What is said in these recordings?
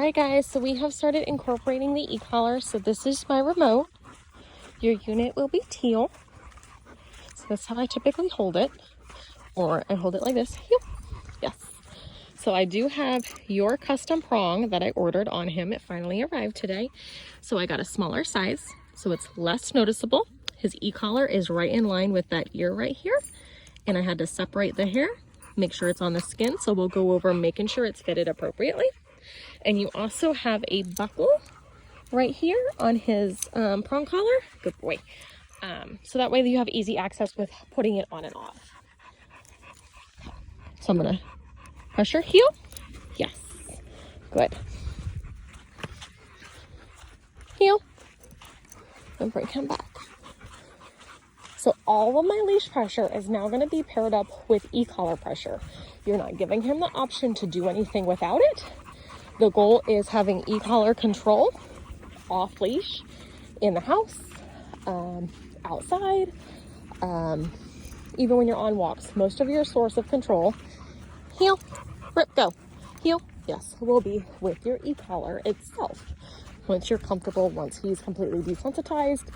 right, guys, so we have started incorporating the e-collar. So this is my remote. Your unit will be teal. So that's how I typically hold it. Or I hold it like this. Yes. So I do have your custom prong that I ordered on him. It finally arrived today. So I got a smaller size, so it's less noticeable. His e-collar is right in line with that ear right here. And I had to separate the hair, make sure it's on the skin. So we'll go over making sure it's fitted appropriately. And you also have a buckle right here on his prong collar. Good boy. So that way you have easy access with putting it on and off. So I'm gonna pressure heel. Yes, good. Heel, and bring him back. So all of my leash pressure is now gonna be paired up with e-collar pressure. You're not giving him the option to do anything without it. The goal is having e-collar control off leash in the house, outside, even when you're on walks. Most of your source of control, heel, rip, go, heel, yes, will be with your e-collar itself. Once you're comfortable, once he's completely desensitized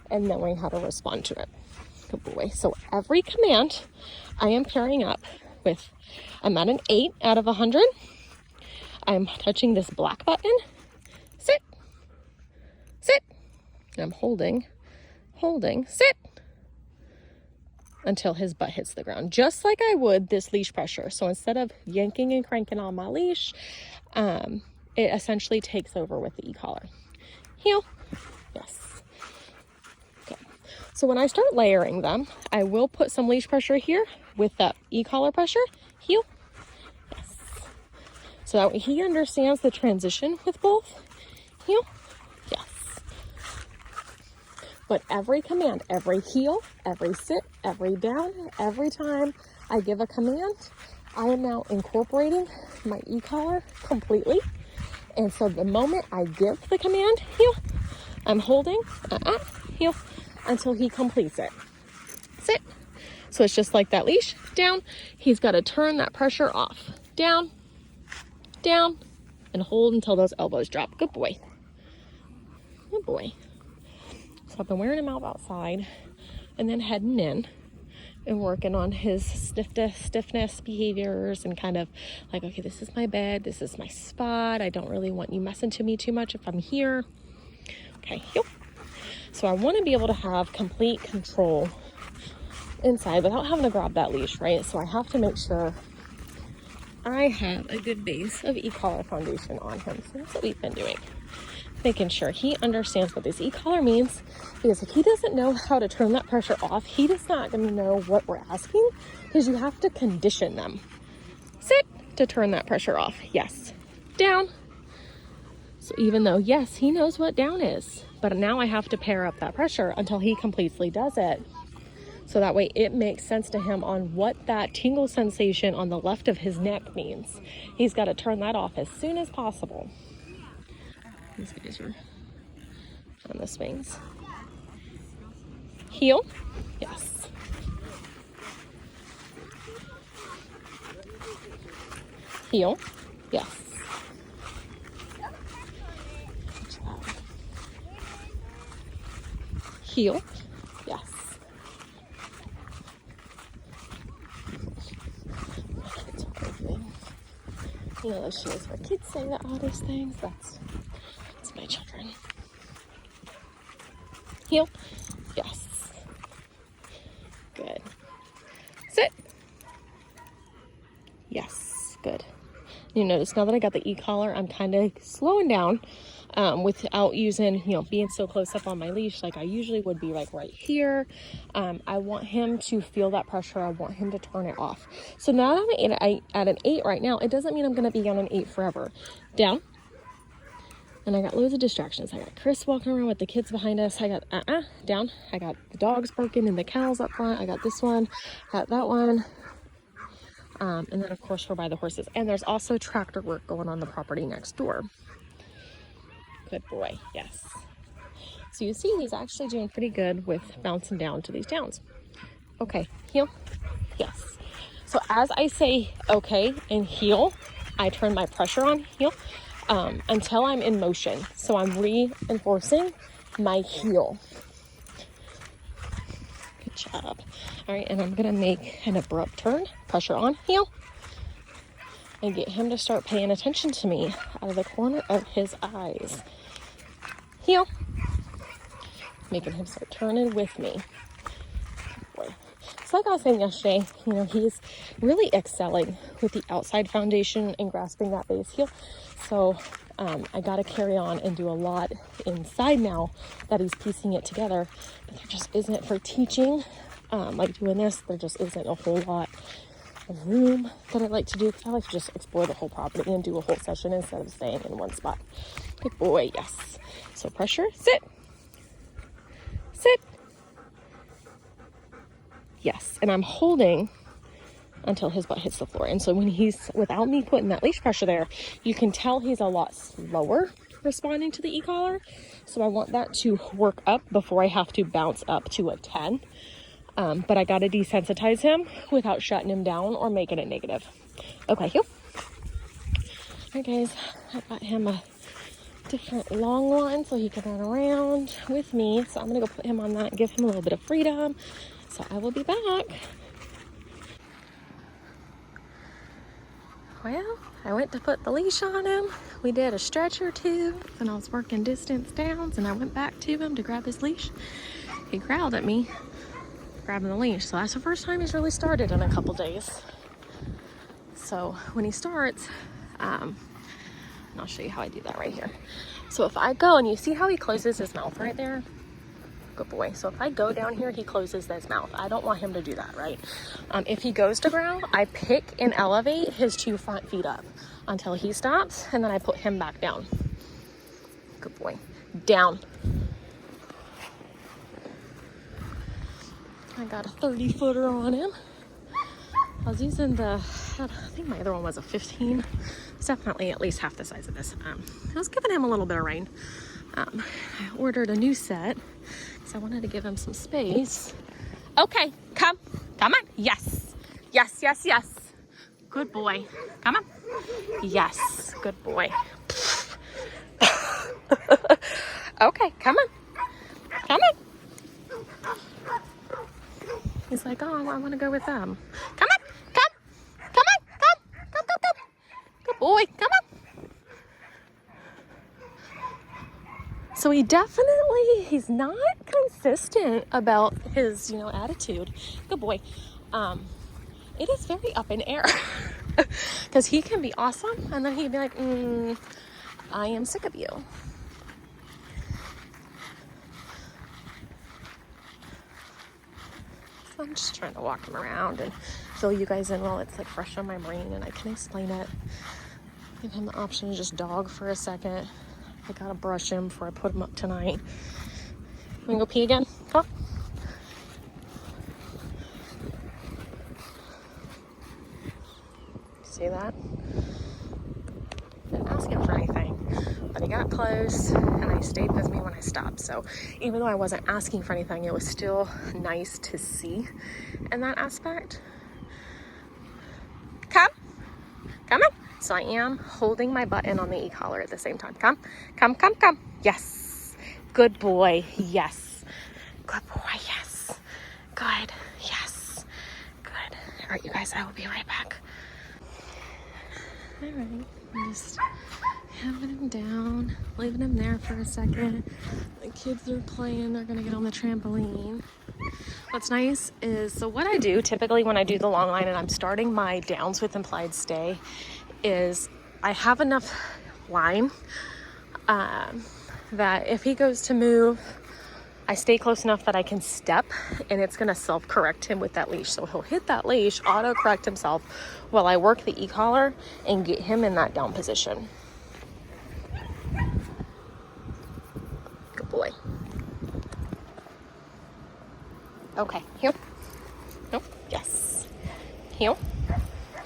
and knowing how to respond to it. Good boy. So every command I am pairing up with, I'm at an 8 out of 100. I'm touching this black button, sit, sit, and I'm holding, sit, until his butt hits the ground, just like I would this leash pressure. So instead of yanking and cranking on my leash, it essentially takes over with the e-collar. Heel, yes. Okay. So when I start layering them, I will put some leash pressure here with that e-collar pressure. Heel, yes. So that way he understands the transition with both. Heel, yes. But every command, every heel, every sit, every down, every time I give a command, I am now incorporating my e-collar completely. And so the moment I give the command, heel, I'm holding, heel, until he completes it. Sit. So it's just like that leash, down. He's got to turn that pressure off. Down, down, and hold until those elbows drop. Good boy. Good boy. So I've been wearing him out outside and then heading in and working on his stiffness behaviors and kind of like, okay, this is my bed, this is my spot. I don't really want you messing to me too much if I'm here. Okay, heel. So I want to be able to have complete control inside without having to grab that leash, right? So I have to make sure I have a good base of e-collar foundation on him. So that's what we've been doing. Making sure he understands what this e-collar means, because if he doesn't know how to turn that pressure off, he is not going to know what we're asking, because you have to condition them. Sit to turn that pressure off. Yes. Down. So even though, yes, he knows what down is, but now I have to pair up that pressure until he completely does it. So that way it makes sense to him on what that tingle sensation on the left of his neck means. He's got to turn that off as soon as possible. These guys are on the swings. Heel, yes. Heel, yes. Heel, yes. My kids are hoping. You know those shows where kids say the oddest things? That's my children. Heel, yes. Good. Sit. Yes, good. You notice now that I got the e-collar, I'm kind of slowing down without using, being so close up on my leash like I usually would be, like right here. I want him to feel that pressure. I want him to turn it off. So now that I'm at an 8 right now, it doesn't mean I'm going to be on an 8 forever. Down. And I got loads of distractions. I got Chris walking around with the kids behind us. I got down. I got the dogs barking and the cows up front. I got this one, got that one. And then of course we're by the horses. And there's also tractor work going on the property next door. Good boy, yes. So you see he's actually doing pretty good with bouncing down to these downs. Okay, heel, yes. So as I say okay and heel, I turn my pressure on heel. until I'm in motion. So I'm reinforcing my heel. Good job. All right, and I'm gonna make an abrupt turn, pressure on, heel, and get him to start paying attention to me out of the corner of his eyes. Heel. Making him start turning with me. Boy. So like I was saying yesterday, you know, he's really excelling with the outside foundation and grasping that base heel. So I got to carry on and do a lot inside now that he's piecing it together. But there just isn't, for teaching, like doing this, there just isn't a whole lot of room that I like to do, because I like to just explore the whole property and do a whole session instead of staying in one spot. Good boy, yes. So pressure, sit. Sit. Yes, and I'm holding until his butt hits the floor. And so when he's, without me putting that leash pressure there, you can tell he's a lot slower responding to the e-collar. So I want that to work up before I have to bounce up to a 10. But I got to desensitize him without shutting him down or making it negative. Okay, heel. All right, guys, I got him a different long one so he can run around with me. So I'm gonna go put him on that and give him a little bit of freedom. So I will be back. Well, I went to put the leash on him. We did a stretch or two, and I was working distance downs, and I went back to him to grab his leash. He growled at me, grabbing the leash. So that's the first time he's really started in a couple days. So when he starts, and I'll show you how I do that right here. So if I go, and you see how he closes his mouth right there? Good boy. So if I go down here, he closes his mouth. I don't want him to do that, right? If he goes to growl, I pick and elevate his 2 front feet up until he stops, and then I put him back down. Good boy. Down. I got a 30-footer on him. I was using I think my other one was a 15. It's definitely at least half the size of this. I was giving him a little bit of rain. I ordered a new set because I wanted to give him some space. Okay, come on. Yes, yes, yes, yes. Good boy. Come on. Yes, good boy. Okay, come on. Come on. He's like, oh, I want to go with them. Come on. Come. Good boy, come on. So he's not consistent about his, attitude. Good boy. It is very up in air. Because he can be awesome, and then he'd be like, I am sick of you. So I'm just trying to walk him around and fill you guys in while it's like fresh on my brain and I can explain it. Give him the option to just dog for a second. I gotta brush him before I put him up tonight. Wanna go pee again? Come on. See that? Didn't ask him for anything, but he got close and he stayed with me when I stopped. So even though I wasn't asking for anything, it was still nice to see in that aspect. Come on. So I am holding my button on the e-collar at the same time. Come. Yes. Good boy. Yes. Good boy. Yes. Good. Yes. Good. All right, you guys, I will be right back. All right. I'm just having him down, leaving him there for a second. The kids are playing. They're going to get on the trampoline. What's nice is, so what I do typically when I do the long line and I'm starting my downs with implied stay is I have enough line that if he goes to move, I stay close enough that I can step and it's going to self-correct him with that leash. So he'll hit that leash, auto-correct himself while I work the e-collar and get him in that down position. Good boy. Okay, heel. Nope. Yes. Heel.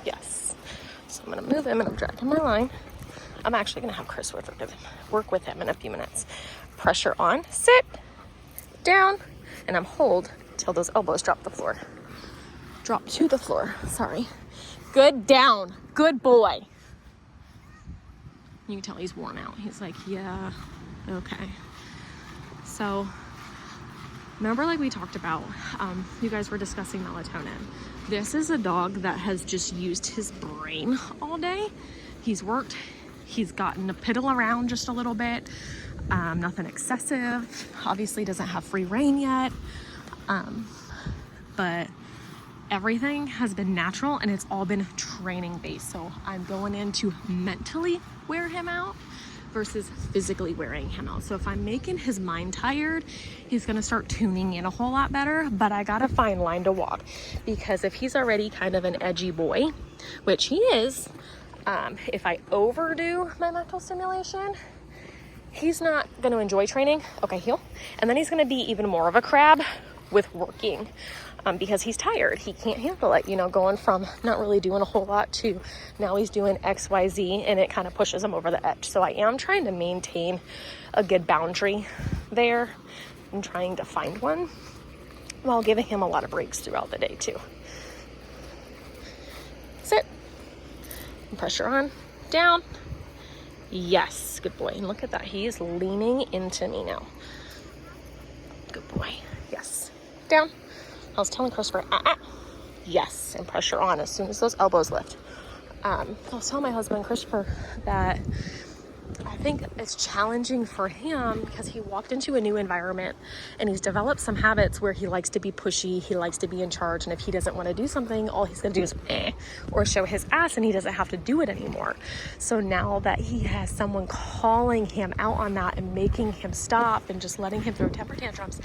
Yes. So I'm going to move him and I'm dragging my line. I'm actually going to have Chris work with him in a few minutes. Pressure on. Sit. Down. And I'm hold till those elbows drop to the floor. Sorry. Good down. Good boy. You can tell he's worn out. He's like, yeah, okay. So remember, like we talked about, you guys were discussing melatonin. This is a dog that has just used his brain all day. He's worked, he's gotten to piddle around just a little bit. Nothing excessive. Obviously doesn't have free rein yet. But everything has been natural and it's all been training based. So I'm going in to mentally wear him out versus physically wearing him out. So if I'm making his mind tired, he's gonna start tuning in a whole lot better, but I got a fine line to walk, because if he's already kind of an edgy boy, which he is, if I overdo my mental stimulation, he's not gonna enjoy training. Okay, heel. And then he's gonna be even more of a crab with working. Because he's tired, he can't handle it, you know, going from not really doing a whole lot to now he's doing XYZ, and it kind of pushes him over the edge. So I am trying to maintain a good boundary there. I'm trying to find one while giving him a lot of breaks throughout the day too. Sit. Pressure on. Down. Yes, good boy. And look at that, he is leaning into me now. Good boy. Yes. Down. I was telling Christopher, yes, and pressure on as soon as those elbows lift. I was telling my husband, Christopher, that I think it's challenging for him because he walked into a new environment and he's developed some habits where he likes to be pushy, he likes to be in charge, and if he doesn't want to do something, all he's going to do is or show his ass, and he doesn't have to do it anymore. So now that he has someone calling him out on that and making him stop and just letting him throw temper tantrums,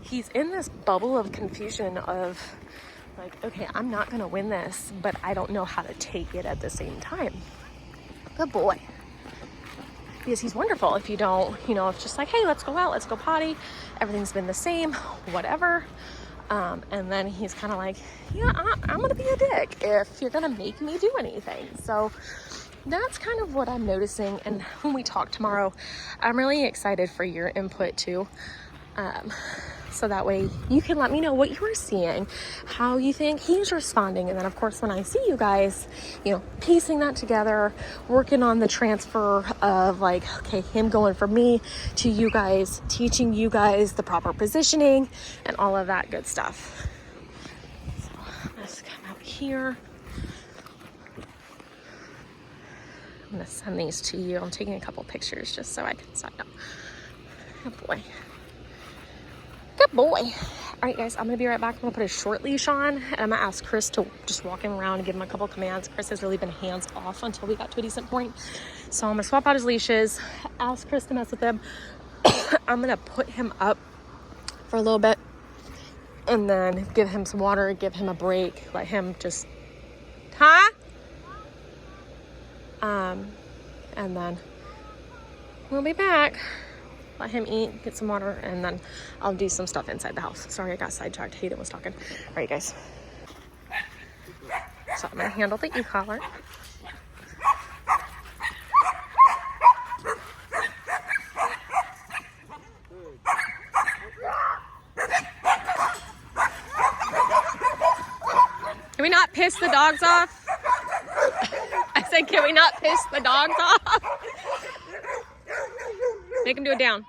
he's in this bubble of confusion of like, okay, I'm not going to win this, but I don't know how to take it at the same time. Good boy. Because he's wonderful. If you don't, you know, it's just like, hey, let's go out, let's go potty. Everything's been the same, whatever. And then he's kind of like, yeah, I'm going to be a dick if you're going to make me do anything. So that's kind of what I'm noticing. And when we talk tomorrow, I'm really excited for your input too. So that way you can let me know what you're seeing, how you think he's responding. And then of course, when I see you guys, you know, piecing that together, working on the transfer of like, okay, him going from me to you guys, teaching you guys the proper positioning and all of that good stuff. So let's come out here. I'm gonna send these to you. I'm taking a couple pictures just so I can sign up. Good boy. Good boy. All right, guys, I'm going to be right back. I'm going to put a short leash on, and I'm going to ask Chris to just walk him around and give him a couple commands. Chris has really been hands off until we got to a decent point. So I'm going to swap out his leashes, ask Chris to mess with him. I'm going to put him up for a little bit and then give him some water, give him a break, let him just, and then we'll be back. Let him eat, get some water, and then I'll do some stuff inside the house. Sorry, I got sidetracked. Hayden was talking. All right, guys. So I'm going to handle the e-collar. Can we not piss the dogs off? I said, can we not piss the dogs off? Make him do it down.